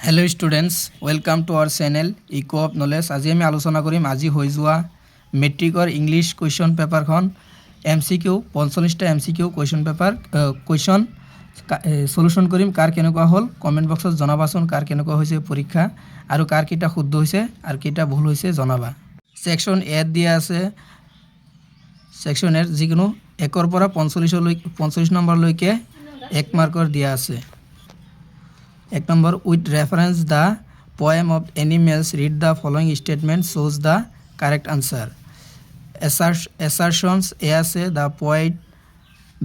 Hello students welcome to our channel echo of knowledge. आज आम आलोचना करिम आज हो जा मेट्रिकर इंग्लिश कुएशन पेपारखन MCQ 45टा MCQ question paper question solution करिम। कार केनेकुवा हल कमेंट बक्सत जनाबाचोन कार केनेकुवा होइसे परीक्षा आरु कार केटा शुद्ध होइसे आरु केटा भूल होइसे जनाबा। सेक्शन ए दिया आछे सेक्शन ए जिकुनो 1 ৰ পৰা 45 নম্বৰ লৈকে 1 मार्कर दिया आछे। 1 number with reference the poem of animals read the following statement shows the correct answer. Assertions A আছে the poet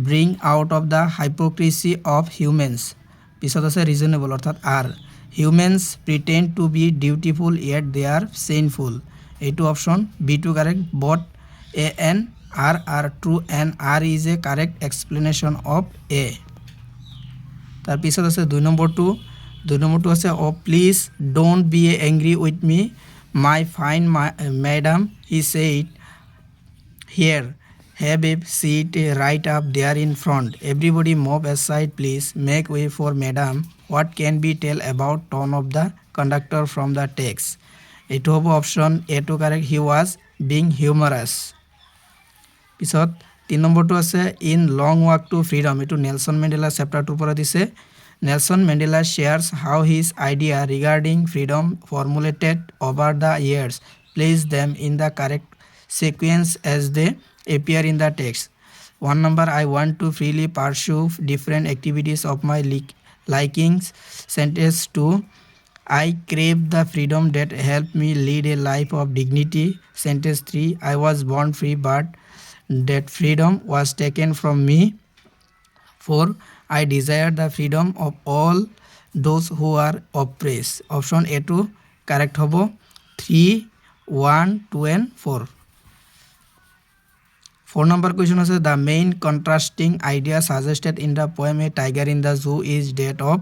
bring out of the hypocrisy of humans পিছত আছে reasonable অর্থাৎ আর humans pretend to be dutiful yet they are sinful এইটো option B2 correct both A and R are true and R is a correct explanation of A। তার পিছত আছে 2 number 2 আছে oh please don't be angry with me my fine madam he said here have a seat right up there in front everybody move aside please make way for madam what can be tell about tone of the conductor from the text it hobo option A to correct he was being humorous। পিছত 3 নম্বৰটো আছে in long walk to freedom এটো Nelson Mandela chapter 2 পৰা দিছে। Nelson Mandela shares how his idea regarding freedom formulated over the years place them in the correct sequence as they appear in the text. 1 number I want to freely pursue different activities of my likings. Sentence 2 I crave the freedom that help me lead a life of dignity. Sentence 3 I was born free but that freedom was taken from me. 4 I desire the freedom of all those who are oppressed. Option A to correct hobo 3, 1, 2 and 4. 4 number question is the main contrasting idea suggested in the poem A Tiger in the Zoo is that of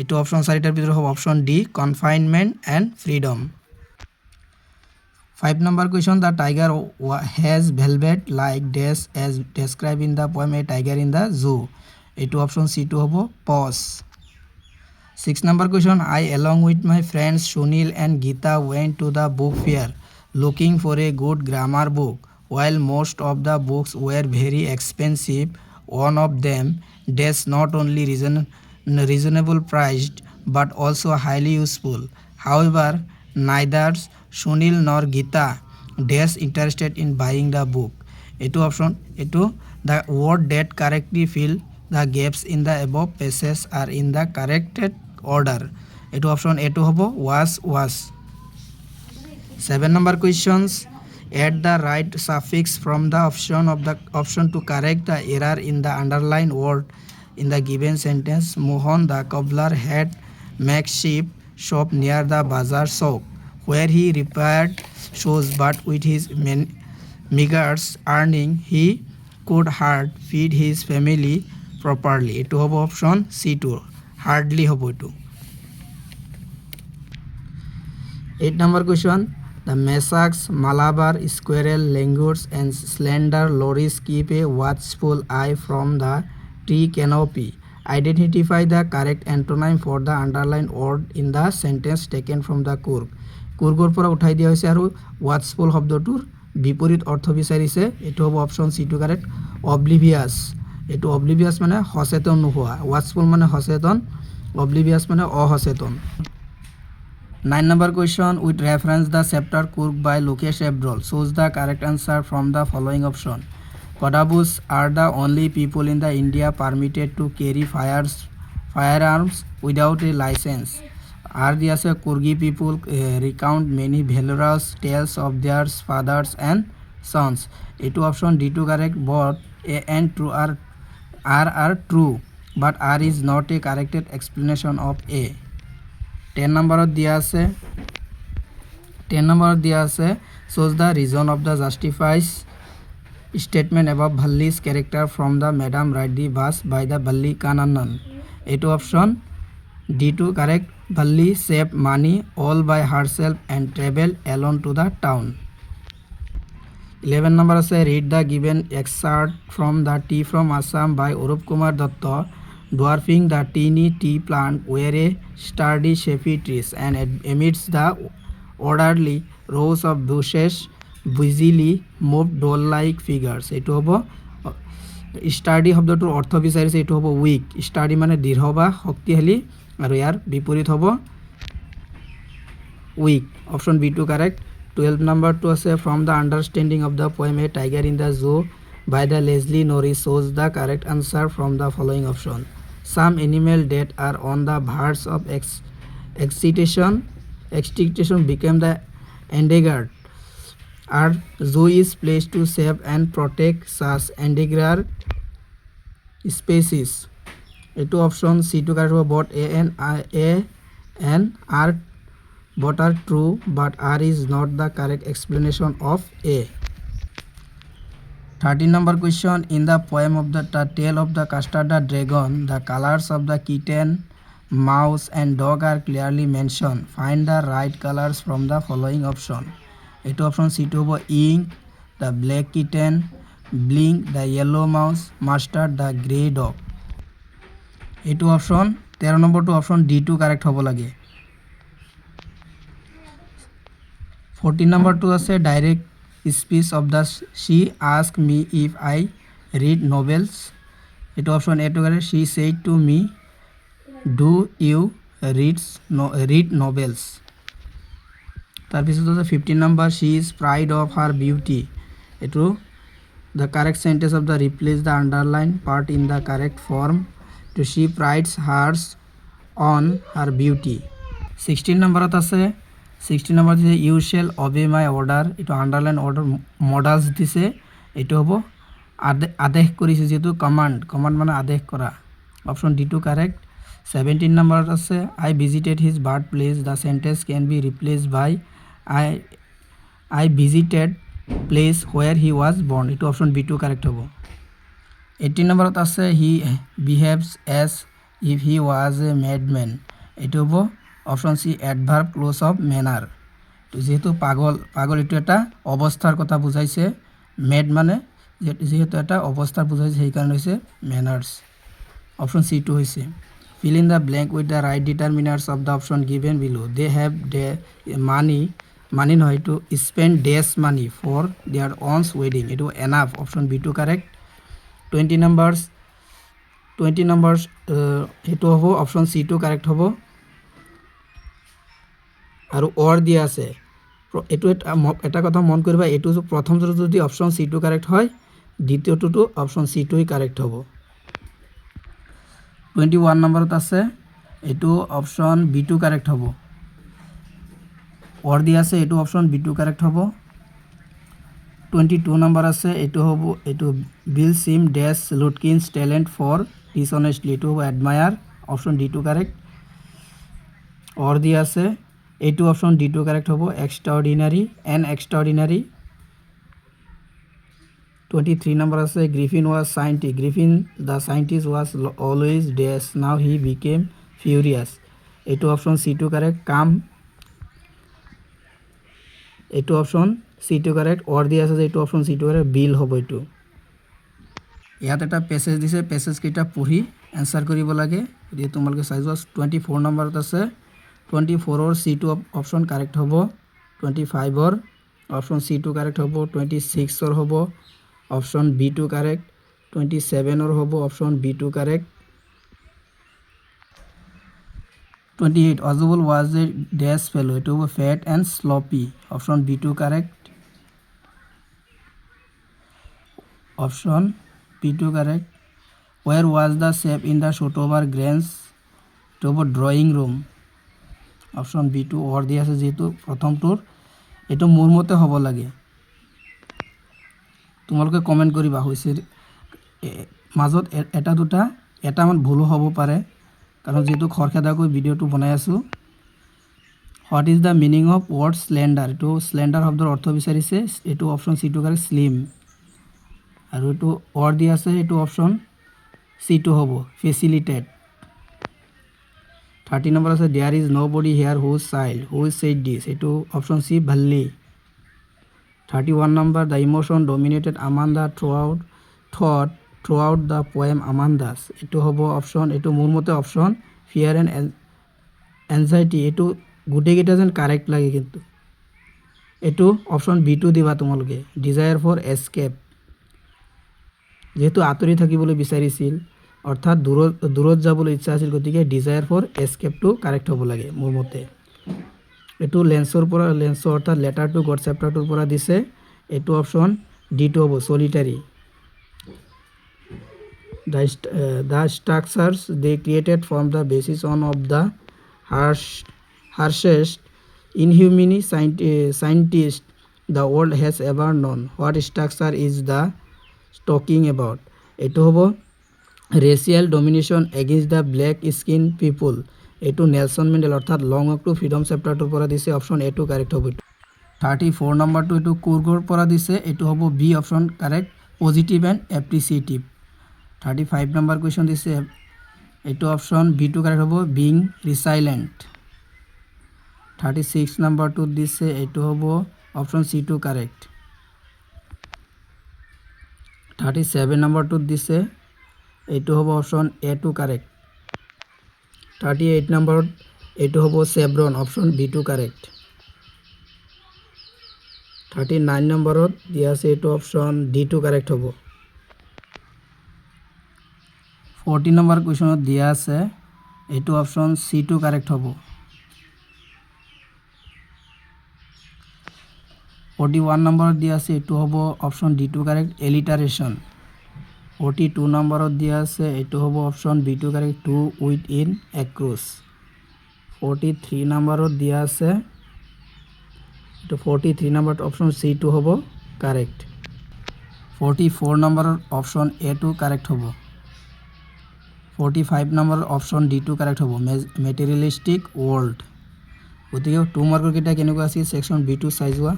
eto option saritar bidor hobo option D confinement and freedom। 5 number question the tiger has velvet like dash as described in the poem A Tiger in the Zoo এটো option C2 হবো pause. 6 number question I along with my friends Sunil and Geeta went to the book fair looking for a good grammar book while most of the books were very expensive one of them dash not only reasonable priced but also highly useful however neither Sunil nor Geeta dash interested in buying the book এটো option এটো the word that correctly fill the gaps in the above passages are in the corrected order eto option A2 hobo was। 7 number questions add the right suffix from the option to correct the error in the underlined word in the given sentence Mohan the cobbler had makeshift shop near the bazaar shop where he repaired shoes but with his meager earning he could hardly feed his family properly এটো হবে option C2 hardly হবে এটো। 8 number question the macaques malabar squirrel langurs and slender lories keep a watchful eye from the tree canopy identify the correct antonym for the underlined word in the sentence taken from the কুৰ্গৰ পৰা উঠাই দিয়া হৈছে আৰু watchful শব্দটোৰ বিপৰীত অৰ্থ বিচাৰিছে এটো হ'ব অপশন C2 কাৰেক্ট oblivious এটো অবলিভিয়াস মানে সচেতন নোহোৱা ওয়াচফুল মানে সচেতন অবলিভিয়াস মানে অসচেতন। 9 number question with reference the chapter Kurg by Lokesh Abdul choose the correct answer from the following option Kadabus are the only people in the India permitted to carry firearms without a license are the Kurgi people recount many valorous tales of their fathers and sons eto option D2 correct both A and true are true but R is not a correct explanation of A। 10 number দিয়া আছে shows the reason of the justifies statement above Bhalli's character from the Madam ride the bus by the Balli Kannan এটো option D2 correct Bhalli saved money all by herself and traveled alone to the town। 11 number আছে read the given excerpt from the Tea from Assam by Arup Kumar Datta dwarfing the teeny tea plant were a sturdy shapy trees, and amidst the orderly rows of bushes busily moved doll-like figures. এইটো হ'ব ষ্টাৰ্ডি শব্দটোৰ অৰ্থ বিচাৰিছে, এইটো হ'ব week. ষ্টাৰ্ডি মানে দৃঢ় বা শক্তিশালী, আৰু ইয়াৰ বিপৰীত হ'ব weak. Option B two correct. 12 নম্বৰটো আছে from the understanding of the poem a tiger in the zoo by the Leslie Norris choose the correct answer from the following option. Some animal that are on the verge of extinction become the endangered. Our zoo is placed to save and protect such endangered species. এইটো option C টু correct হ'ব। both A and R both are true, but R is not the correct explanation of A. 13 number question. In the poem of the Tale of the Custarded Dragon, the colors of the kitten, mouse and dog are clearly mentioned. Find the right colors from the following option. এইটো option C টু হ'ব। ink, the black kitten, blink, the yellow mouse, mustard, the grey dog. এইটো option 13 নম্বৰটো option D টু correct হ'ব লাগে। 14 নম্বৰটো আছে direct speech of the she ask me if I read novels. এইটো অপশ্যন এ টু correct. She said to me do you read novels. তাৰপিছত আছে 15 number she is pride of her beauty. এইটো the correct sentence of the replace the underline part in the correct form. টু she prides herself on her beauty. 16 নম্বৰত আছে 16 number দিছে you shall obey my order. এইটো underline order মডালছ দিছে, এইটো হ'ব আদেশ কৰিছে, যিহেতু কমাণ্ড মানে আদেশ কৰা। অপশ্যন ডি টু কাৰেক্ট। 17 নম্বৰত আছে I visited his birth place. The sentence can be replace by I visited place where he was born. এইটো অপশ্যন বি টু কাৰেক্ট হ'ব। 18 নম্বৰত আছে he behaves as if he was a madman. এইটো হ'ব option C adverb clause of manner. যিহেতু পাগল এইটো এটা অৱস্থাৰ কথা বুজাইছে, মেড মানে যিহেতু এটা অৱস্থাৰ বুজাইছে, সেইকাৰণে হৈছে মেনাৰ্ছ। অপশ্যন চি টু হৈছে। Fill in the blank with the right determiners of the option given below. They have money নহয়, এইটো spend dash money for their own ৱেডিং। এইটো enough. Option B two correct. 20 numbers সেইটো হ'ব option C টু correct হ'ব। আৰু অৰ দিয়া আছে, এইটো এটা কথা মন কৰিবা, এইটো প্ৰথমটো যদি অপশ্যন চি টু কাৰেক্ট হয়, দ্বিতীয়টোতো অপশ্যন চি টুই কাৰেক্ট হ'ব। 21 নম্বৰত আছে এইটো অপশ্যন বি টু কাৰেক্ট হ'ব। অৰ দিয়া আছে, এইটো অপশ্যন বি টু কাৰেক্ট হ'ব। 22 নম্বৰ আছে এইটো বিল চিম ডেছ লুটকিন্স টেলেণ্ট ফৰ ডিছঅনেষ্টলি। এইটো হ'ব এডমায়াৰ। অপশ্যন ডি টু কাৰেক্ট। অৰ দিয়া আছে, এইটো অপশ্যন ডি টু কাৰেক্ট হ'ব। Extraordinary an extraordinary. 23 নম্বৰ আছে Griffin was scientist. Griffin the scientist was always dash now he became furious. এইটো অপশ্যন চি টু কাৰেক্ট। কাম, এইটো অপশ্যন চি টু কাৰেক্ট। অৰ দিয়া আছে যে এইটো অপশ্যন চি টু কাৰেক্ট, বিল হ'ব এইটো। ইয়াত এটা পেছেজ দিছে, পেছেজকেইটা পঢ়ি এনচাৰ কৰিব লাগে, গতিকে তোমালোকে চাই যোৱা। 24 নম্বৰত আছে 24ৰ চি টু অপশ্যন কাৰেক্ট হ'ব। 25ৰ অপশ্যন চি টু কাৰেক্ট হ'ব। 26ৰ হ'ব অপশ্যন বি টু কাৰেক্ট। 27ৰ হ'ব অপশ্যন বি টু কাৰেক্ট। 28 অজবল ৱাজ এ ডেছ ফেলো। এইটো হ'ব fat and sloppy. Option B two correct. Option B two correct. Where was the chef in the Shotover Grange. এইটো হ'ব drawing room. Option B টু। Or দিয়া আছে যিহেতু প্ৰথমটোৰ, এইটো মোৰ মতে হ'ব লাগে। তোমালোকে কমেণ্ট কৰিবা হৈছে মাজত এটামান ভুলো হ'ব পাৰে, কাৰণ যিহেতু খৰখেদাকৈ ভিডিঅ'টো বনাই আছোঁ। What is the meaning of word slender. এইটো স্লেণ্ডাৰ শব্দৰ অৰ্থ বিচাৰিছে, এইটো অপশ্যন চি টু কাৰেক্ট শ্লিম। আৰু এইটো অৰ দিয়া আছে, এইটো অপশ্যন চি টু হ'ব ফেচিলিটেড। 30 নম্বৰ আছে there is nobody here whose child whose said this. এইটো অপশ্যন চি ভাল্লি। 31 number the emotion dominated among the থ্ৰট থ্ৰু আউট দ্য পয়েম আমান দাস, এইটো হ'ব অপশ্যন, এইটো মোৰ মতে অপশ্যন ফিয়াৰ এণ্ড এনজাইটি, এইটো গোটেইকেইটা যেন কাৰেক্ট লাগে, কিন্তু এইটো অপশ্যন বিটো দিবা তোমালোকে। ডিজায়াৰ ফৰ এস্কেপ, যিহেতু আঁতৰি থাকিবলৈ বিচাৰিছিল, অৰ্থাৎ দূৰত যাবলৈ ইচ্ছা আছিল, গতিকে ডিজায়াৰ ফৰ এস্কেপটো কাৰেক্ট হ'ব লাগে মোৰ মতে। এইটো লেন্সৰ অৰ্থাৎ লেটাৰ টু গড চেপ্টাৰটোৰ পৰা দিছে, এইটো অপশ্যন ডিটো হ'ব solitary. The structures they created form the basis on of the harshest inhumane scientist the world has ever known, what structure is the talking about, এইটো হ'ব racial domination against the black skin people, এইটো Nelson Mandela অৰ্থাৎ long walk to freedom চেপ্টাৰটোৰ পৰা দিছে, option এটো correct হ'ব। 34 নম্বৰটো এইটো কুৰ্গৰ পৰা দিছে, এইটো হ'ব B option correct, positive and appreciative. 35 number question দিছে, এইটো অপশ্যন বিটো কাৰেক্ট হ'ব, বিং ৰিচাইলেণ্ট। 36 নম্বৰটোত দিছে, এইটো হ'ব অপশ্যন চিটো কাৰেক্ট। 37 নম্বৰটোত দিছে, এইটো হ'ব অপশ্যন এটো কাৰেক্ট। 38 নম্বৰত এইটো হ'ব চেভৰন, অপশ্যন বিটো কাৰেক্ট। 39 নম্বৰত দিয়া আছে, এইটো অপশ্যন ডিটো কাৰেক্ট হ'ব। 40 নম্বৰ কুৱেশ্যনত দিয়া আছে, এইটো অপশ্যন চিটো কাৰেক্ট হ'ব। 41 নম্বৰত দিয়া আছে, এইটো হ'ব অপশ্যন ডিটো কাৰেক্ট, এলিটাৰেশ্যন। 42 নম্বৰত দিয়া আছে, এইটো হ'ব অপশ্যন বিটো কাৰেক্ট, টু উইথ ইন এক্ৰছ। 43 নম্বৰত দিয়া আছে, এইটো 43 নম্বৰত অপশ্যন চিটো হ'ব কাৰেক্ট। 44 নম্বৰৰ অপশ্যন এটো কাৰেক্ট হ'ব। 45 নম্বৰৰ অপশ্যন ডিটো কাৰেক্ট হ'ব, মেটেৰিয়েলিষ্টিক ৱৰ্ল্ড। গতিকে 2 মাৰ্কৰ কেইটা কেনেকুৱা আছিল, ছেকশ্যন বিটো চাই যোৱা।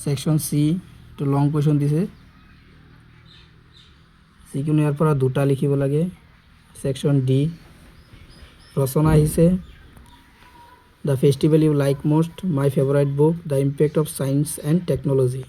ছেকশ্যন চি টো লং কুৱেশ্যন দিছে, যিকোনো ইয়াৰ পৰা দুটা লিখিব লাগে। ছেকশ্যন ডি ৰচনা আহিছে, the festival you like most, my favourite book, the impact of science and technology.